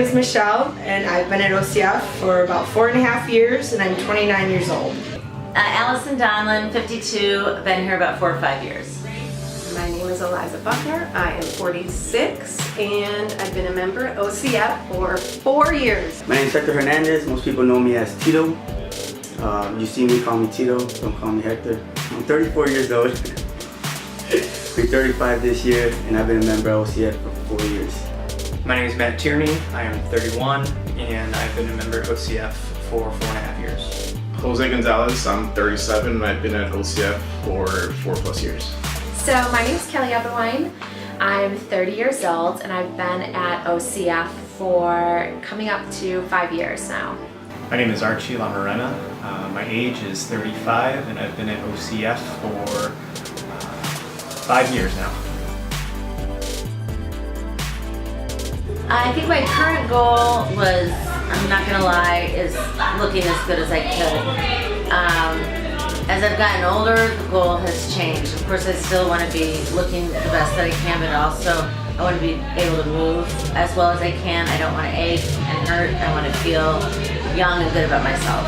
is Michelle, and I've been at OCF for about 4.5 years, and I'm 29 years old. Allison Donlin, 52, I've been here about 4 or 5 years. My name is Eliza Buckner. I am 46, and I've been a member at OCF for 4 years. My name is Hector Hernandez. Most people know me as Tito. You see me, call me Tito, don't call me Hector. I'm 34 years old. Be 35 this year, and I've been a member of OCF for 4 years. My name is Matt Tierney. I am 31, and I've been a member of OCF for 4.5 years. Jose Gonzalez, I'm 37, and I've been at OCF for 4+ years. So my name is Kelly Eberwein. I'm 30 years old, and I've been at OCF for coming up to 5 years now. My name is Archie Lamarena. My age is 35, and I've been at OCF for 5 years now. I think my current goal was, I'm not gonna lie, is looking as good as I could. As I've gotten older, the goal has changed. Of course, I still want to be looking the best that I can, but also I want to be able to move as well as I can. I don't want to ache and hurt. I want to feel young and good about myself.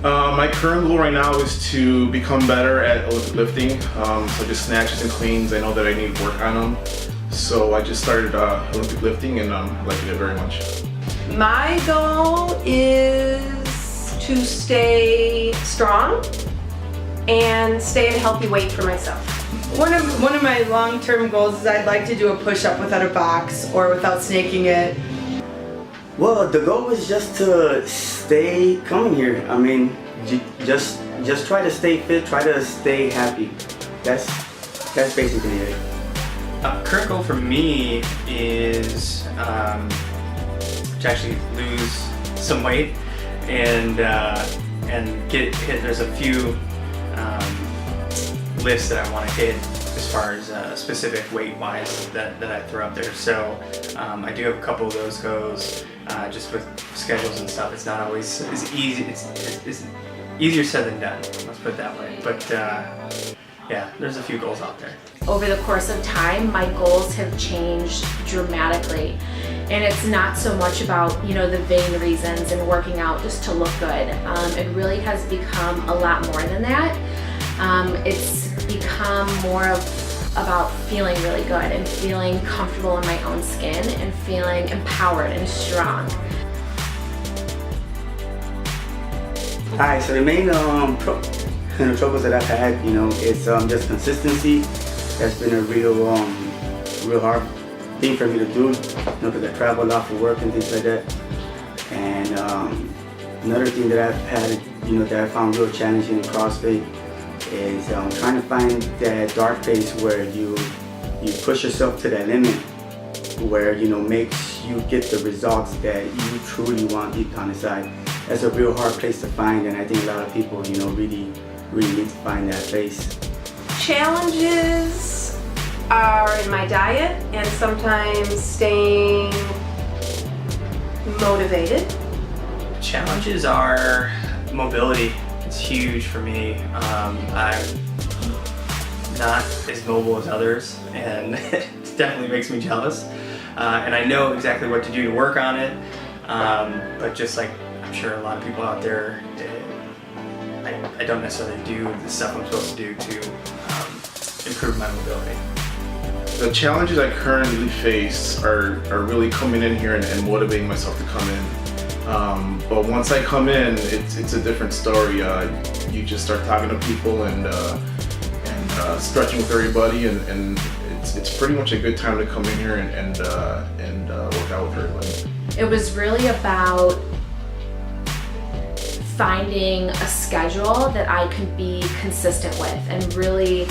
My current goal right now is to become better at Olympic lifting. So just snatches and cleans, I know that I need to work on them. So I just started Olympic lifting, and I'm liking it very much. My goal is to stay strong and stay at a healthy weight for myself. One of my long-term goals is I'd like to do a push-up without a box or without snaking it. Well, the goal is just to stay coming here. I mean, just try to stay fit, try to stay happy. That's basically it. Current goal for me is to actually lose some weight and get hit. There's a few lists that I want to hit as far as specific weight-wise that I throw out there. So I do have a couple of those goes. Just with schedules and stuff, it's not always as easy. It's easier said than done. Let's put it that way. But yeah, there's a few goals out there. Over the course of time, my goals have changed dramatically. And it's not so much about, the vain reasons and working out just to look good. It really has become a lot more than that. It's become more about feeling really good and feeling comfortable in my own skin and feeling empowered and strong. Hi, so the main troubles that I've had, it's just consistency. That's been a real hard thing for me to do, because I travel a lot for work and things like that. And another thing that I've had, that I found real challenging in CrossFit is trying to find that dark place where you push yourself to that limit, where makes you get the results that you truly want deep down inside. That's a real hard place to find, and I think a lot of people really need to find that place. Challenges are in my diet and sometimes staying motivated. Challenges are mobility. It's huge for me. I'm not as mobile as others, and it definitely makes me jealous. And I know exactly what to do to work on it, but just like I'm sure a lot of people out there, I don't necessarily do the stuff I'm supposed to do to improve my mobility. The challenges I currently face are really coming in here and motivating myself to come in. But once I come in, it's a different story. You just start talking to people and stretching with everybody, and it's pretty much a good time to come in here and work out with everybody. It was really about finding a schedule that I could be consistent with and really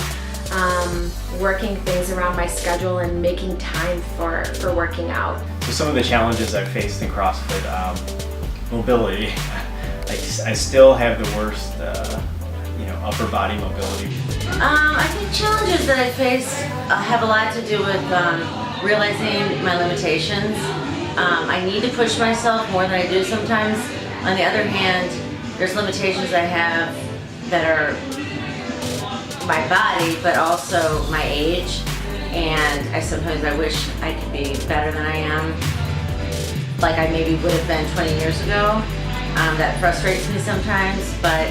working things around my schedule and making time for working out. So some of the challenges I've faced in CrossFit, mobility. I still have the worst, upper body mobility. I think challenges that I face have a lot to do with realizing my limitations. I need to push myself more than I do sometimes. On the other hand, there's limitations I have that are my body, but also my age, and I wish I could be better than I am. like I maybe would have been 20 years ago. That frustrates me sometimes, but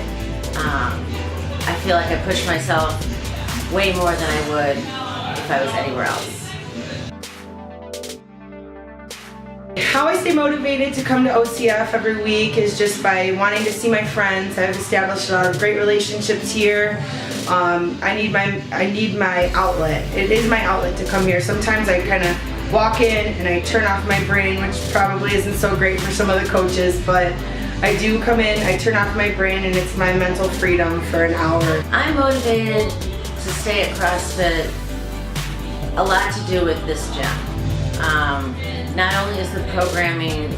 I feel like I push myself way more than I would if I was anywhere else. How I stay motivated to come to OCF every week is just by wanting to see my friends. I've established a lot of great relationships here. I need my outlet. It is my outlet to come here. Sometimes I kind of walk in and I turn off my brain, which probably isn't so great for some of the coaches, but I do come in, I turn off my brain, and it's my mental freedom for an hour. I'm motivated to stay at CrossFit, a lot to do with this gym. Not only is the programming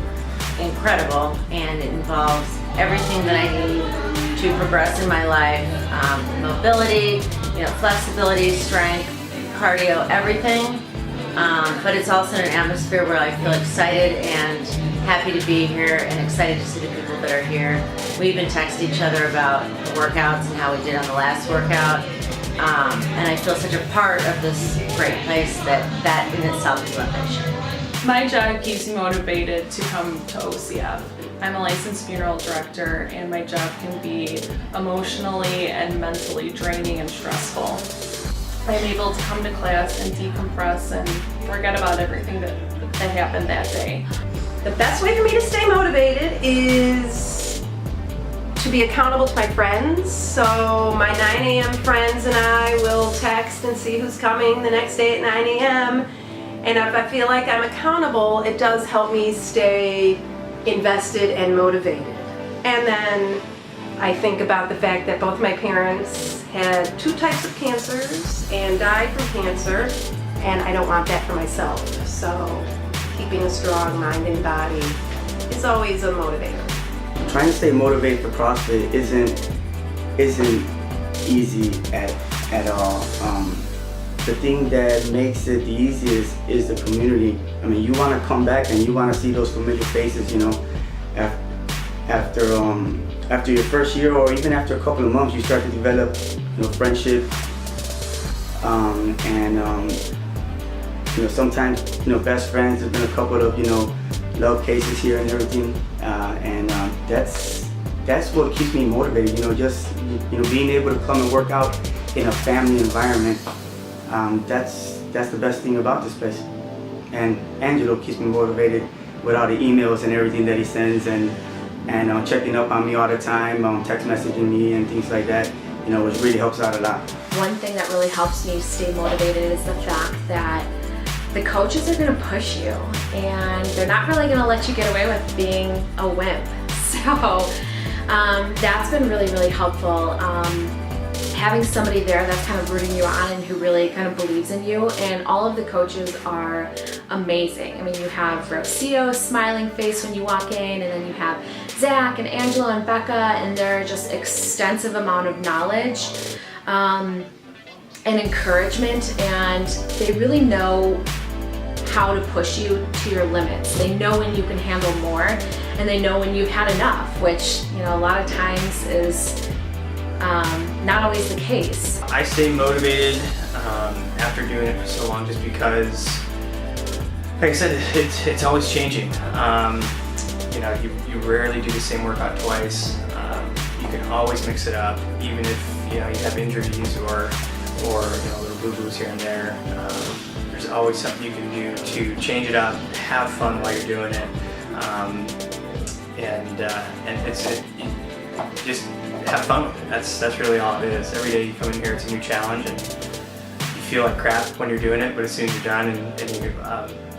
incredible and it involves everything that I need to progress in my life, mobility, flexibility, strength, cardio, everything. But it's also an atmosphere where I feel excited and happy to be here and excited to see the people that are here. We even text each other about the workouts and how we did on the last workout. And I feel such a part of this great place that in itself is motivation. My job keeps me motivated to come to OCF. I'm a licensed funeral director, and my job can be emotionally and mentally draining and stressful. I'm able to come to class and decompress and forget about everything that happened that day. The best way for me to stay motivated is to be accountable to my friends. So my 9 a.m. friends and I will text and see who's coming the next day at 9 a.m. And if I feel like I'm accountable, it does help me stay invested and motivated. And then I think about the fact that both my parents had 2 types of cancers and died from cancer, and I don't want that for myself. So keeping a strong mind and body is always a motivator. Trying to stay motivated for CrossFit isn't easy at all. The thing that makes it the easiest is the community. I mean, you want to come back and you want to see those familiar faces, after your first year or even after a couple of months, you start to develop, friendship. Sometimes, best friends. There's been a couple of, love cases here and everything. That's what keeps me motivated, being able to come and work out in a family environment. That's the best thing about this place. And Angelo keeps me motivated with all the emails and everything that he sends and checking up on me all the time, text messaging me and things like that, which really helps out a lot. One thing that really helps me stay motivated is the fact that the coaches are going to push you, and they're not really going to let you get away with being a wimp. So that's been really, really helpful. Having somebody there that's kind of rooting you on and who really kind of believes in you, and all of the coaches are amazing. I mean, you have Rocio's smiling face when you walk in, and then you have Zach and Angela and Becca, and they're just extensive amount of knowledge and encouragement, and they really know how to push you to your limits. They know when you can handle more, and they know when you've had enough, which a lot of times is not always the case. I stay motivated after doing it for so long just because, like I said, it's always changing. You rarely do the same workout twice. You can always mix it up, even if you have injuries or little boo-boos here and there. There's always something you can do to change it up, have fun while you're doing it, and just have fun with it. That's really all it is. Every day you come in here, it's a new challenge, and you feel like crap when you're doing it, but as soon as you're done and you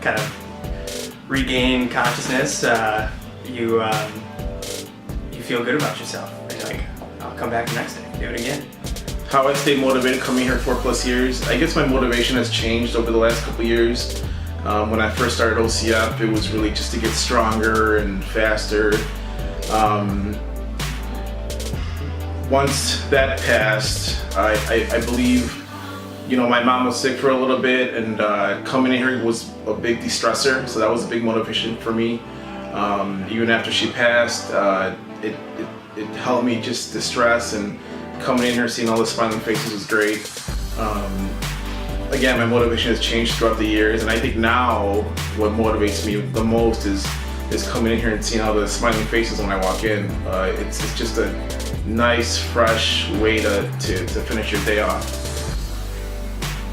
kind of regain consciousness, you feel good about yourself. And you're like, I'll come back the next day, do it again. How I stay motivated coming here 4+ years, I guess my motivation has changed over the last couple years. When I first started OCF, it was really just to get stronger and faster. Once that passed, I believe, my mom was sick for a little bit, and coming in here was a big de-stressor, so that was a big motivation for me. Even after she passed, it helped me just distress, and coming in here, seeing all the smiling faces was great. Again, my motivation has changed throughout the years, and I think now what motivates me the most is is coming in here and seeing all the smiling faces when I walk in. It's just a nice, fresh way to finish your day off.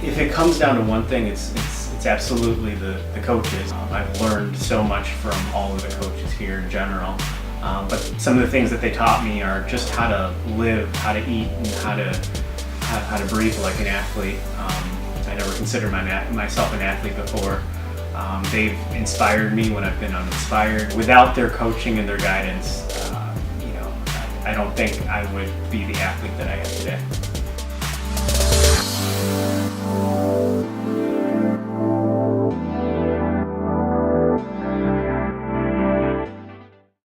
If it comes down to one thing, it's absolutely the coaches. I've learned so much from all of the coaches here in general. But some of the things that they taught me are just how to live, how to eat, and how to breathe like an athlete. I never considered myself an athlete before. They've inspired me when I've been uninspired. Without their coaching and their guidance, I don't think I would be the athlete that I am today.